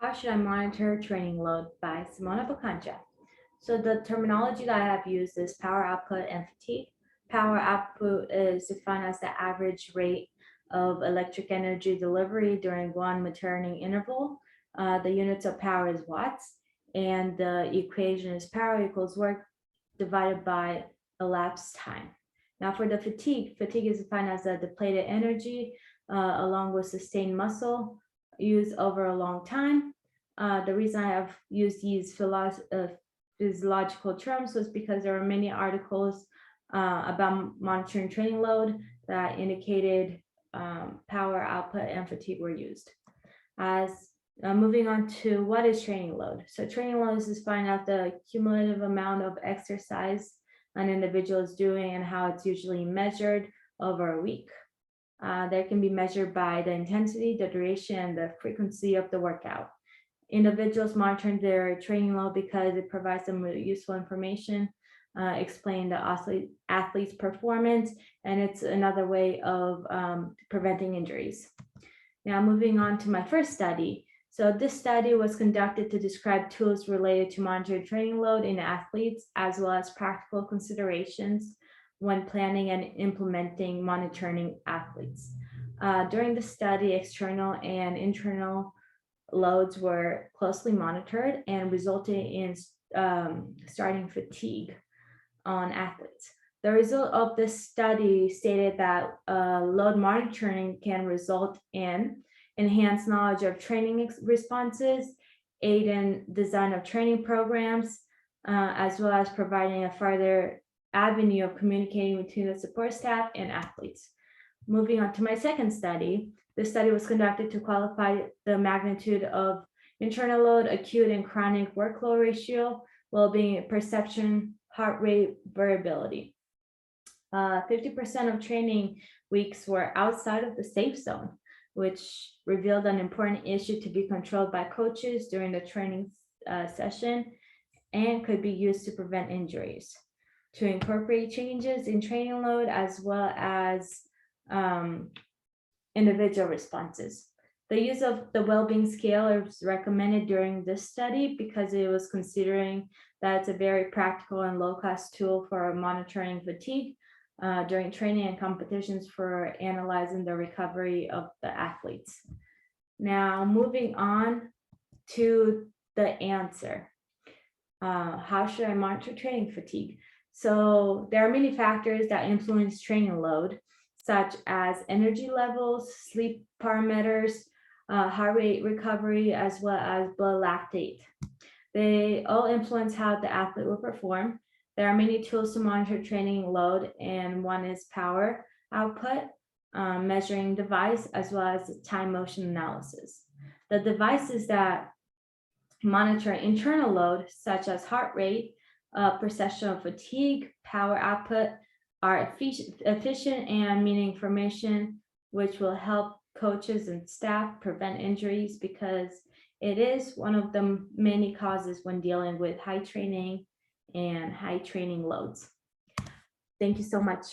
How should I monitor training load by Simona Bocancha? So the terminology that I have used is power output and fatigue. Power output is defined as the average rate of electric energy delivery during one maternity interval. The units of power is watts, and the equation is power equals work divided by elapsed time. Now for the fatigue is defined as the depleted energy along with sustained muscle used over a long time. The reason I have used these physiological terms was because there are many articles about monitoring training load that indicated power output and fatigue were used. As moving on to what is training load. So training load is defined as the cumulative amount of exercise an individual is doing and how it's usually measured over a week. That can be measured by the intensity, the duration, and the frequency of the workout. Individuals monitoring their training load because it provides them with useful information, explain the athlete's performance, and it's another way of preventing injuries. Now moving on to my first study. So this study was conducted to describe tools related to monitoring training load in athletes, as well as practical considerations when planning and implementing monitoring athletes. During the study, external and internal loads were closely monitored and resulted in starting fatigue on athletes. The result of this study stated that load monitoring can result in enhanced knowledge of training responses, aid in design of training programs, as well as providing a further avenue of communicating between the support staff and athletes. Moving on to my second study, this study was conducted to qualify the magnitude of internal load, acute and chronic workload ratio, well-being, perception, heart rate variability. 50% of training weeks were outside of the safe zone, which revealed an important issue to be controlled by coaches during the training session and could be used to prevent injuries. To incorporate changes in training load as well as individual responses. The use of the well-being scale is recommended during this study because it was considering that it's a very practical and low-cost tool for monitoring fatigue during training and competitions for analyzing the recovery of the athletes. Now, moving on to the answer. How should I monitor training fatigue? So there are many factors that influence training load, such as energy levels, sleep parameters, heart rate recovery, as well as blood lactate. They all influence how the athlete will perform. There are many tools to monitor training load, and one is power output, measuring device, as well as time motion analysis. The devices that monitor internal load, such as heart rate, perception of fatigue, power output, are efficient and meaning information, which will help coaches and staff prevent injuries because it is one of the many causes when dealing with high training and high training loads. Thank you so much.